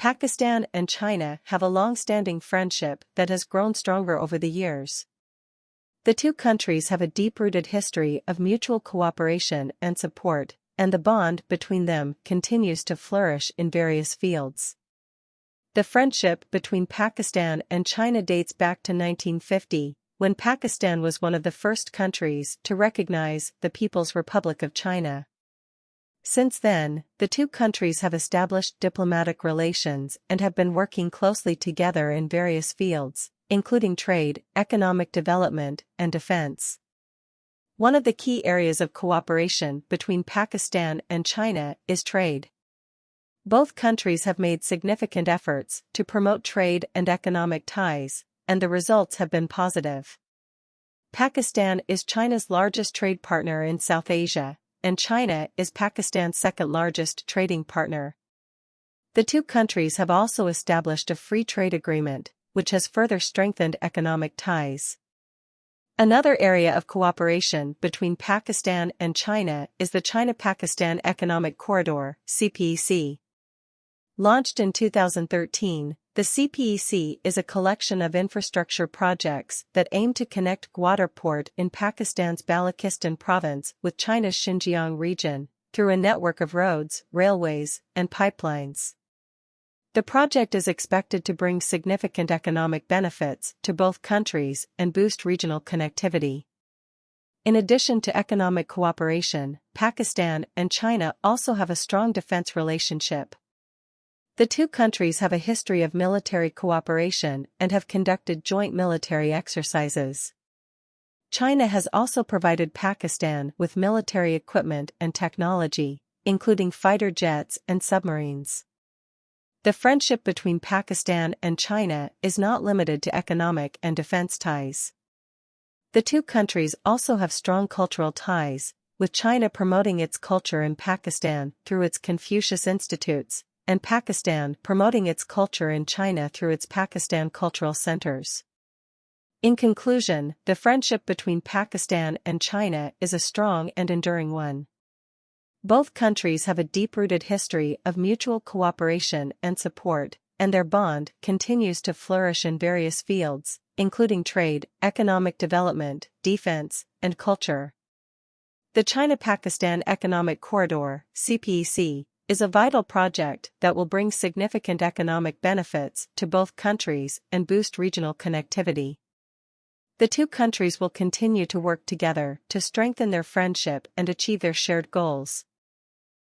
Pakistan and China have a long-standing friendship that has grown stronger over the years. The two countries have a deep-rooted history of mutual cooperation and support, and the bond between them continues to flourish in various fields. The friendship between Pakistan and China dates back to 1950, when Pakistan was one of the first countries to recognize the People's Republic of China. Since then, the two countries have established diplomatic relations and have been working closely together in various fields, including trade, economic development, and defense. One of the key areas of cooperation between Pakistan and China is trade. Both countries have made significant efforts to promote trade and economic ties, and the results have been positive. Pakistan is China's largest trade partner in South Asia, and China is Pakistan's second-largest trading partner. The two countries have also established a free trade agreement, which has further strengthened economic ties. Another area of cooperation between Pakistan and China is the China-Pakistan Economic Corridor, CPEC. Launched in 2013, the CPEC is a collection of infrastructure projects that aim to connect Gwadar Port in Pakistan's Balochistan province with China's Xinjiang region, through a network of roads, railways, and pipelines. The project is expected to bring significant economic benefits to both countries and boost regional connectivity. In addition to economic cooperation, Pakistan and China also have a strong defense relationship. The two countries have a history of military cooperation and have conducted joint military exercises. China has also provided Pakistan with military equipment and technology, including fighter jets and submarines. The friendship between Pakistan and China is not limited to economic and defense ties. The two countries also have strong cultural ties, with China promoting its culture in Pakistan through its Confucius Institutes, and Pakistan promoting its culture in China through its Pakistan Cultural Centers. In conclusion, the friendship between Pakistan and China is a strong and enduring one. Both countries have a deep-rooted history of mutual cooperation and support, and their bond continues to flourish in various fields, including trade, economic development, defense, and culture. The China-Pakistan Economic Corridor, CPEC, is a vital project that will bring significant economic benefits to both countries and boost regional connectivity. The two countries will continue to work together to strengthen their friendship and achieve their shared goals.